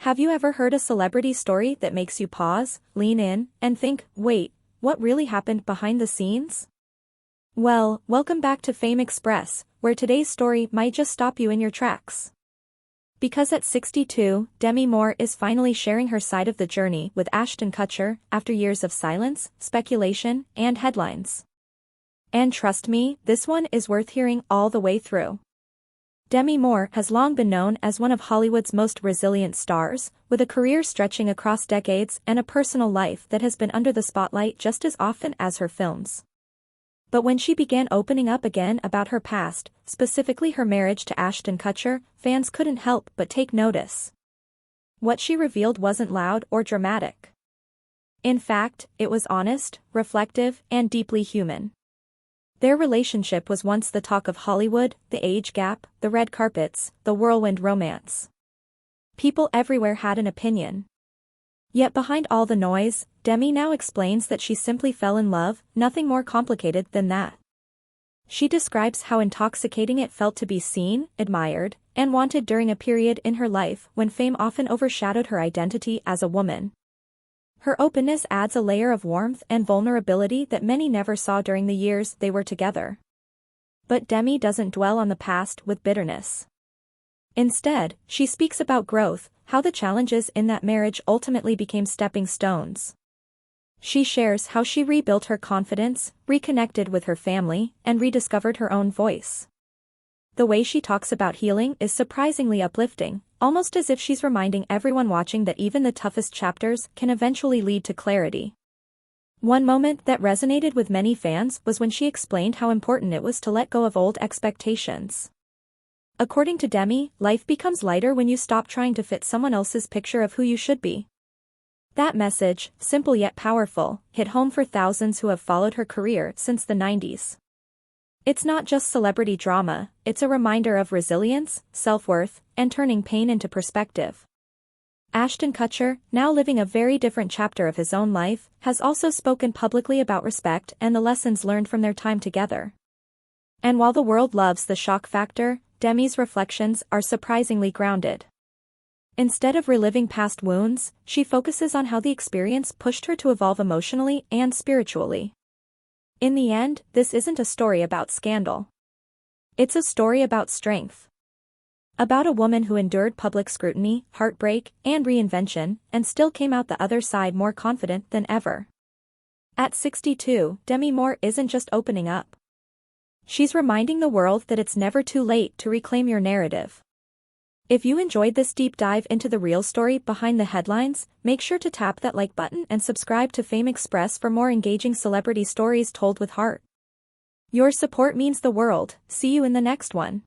Have you ever heard a celebrity story that makes you pause, lean in, and think, wait, what really happened behind the scenes? Well, welcome back to Fame Express, where today's story might just stop you in your tracks. Because at 62, Demi Moore is finally sharing her side of the journey with Ashton Kutcher after years of silence, speculation, and headlines. And trust me, this one is worth hearing all the way through. Demi Moore has long been known as one of Hollywood's most resilient stars, with a career stretching across decades and a personal life that has been under the spotlight just as often as her films. But when she began opening up again about her past, specifically her marriage to Ashton Kutcher, fans couldn't help but take notice. What she revealed wasn't loud or dramatic. In fact, it was honest, reflective, and deeply human. Their relationship was once the talk of Hollywood, the age gap, the red carpets, the whirlwind romance. People everywhere had an opinion. Yet behind all the noise, Demi now explains that she simply fell in love, nothing more complicated than that. She describes how intoxicating it felt to be seen, admired, and wanted during a period in her life when fame often overshadowed her identity as a woman. Her openness adds a layer of warmth and vulnerability that many never saw during the years they were together. But Demi doesn't dwell on the past with bitterness. Instead, she speaks about growth, how the challenges in that marriage ultimately became stepping stones. She shares how she rebuilt her confidence, reconnected with her family, and rediscovered her own voice. The way she talks about healing is surprisingly uplifting, almost as if she's reminding everyone watching that even the toughest chapters can eventually lead to clarity. One moment that resonated with many fans was when she explained how important it was to let go of old expectations. According to Demi, life becomes lighter when you stop trying to fit someone else's picture of who you should be. That message, simple yet powerful, hit home for thousands who have followed her career since the 90s. It's not just celebrity drama, it's a reminder of resilience, self-worth, and turning pain into perspective. Ashton Kutcher, now living a very different chapter of his own life, has also spoken publicly about respect and the lessons learned from their time together. And while the world loves the shock factor, Demi's reflections are surprisingly grounded. Instead of reliving past wounds, she focuses on how the experience pushed her to evolve emotionally and spiritually. In the end, this isn't a story about scandal. It's a story about strength. About a woman who endured public scrutiny, heartbreak, and reinvention, and still came out the other side more confident than ever. At 62, Demi Moore isn't just opening up. She's reminding the world that it's never too late to reclaim your narrative. If you enjoyed this deep dive into the real story behind the headlines, make sure to tap that like button and subscribe to Fame Express for more engaging celebrity stories told with heart. Your support means the world. See you in the next one.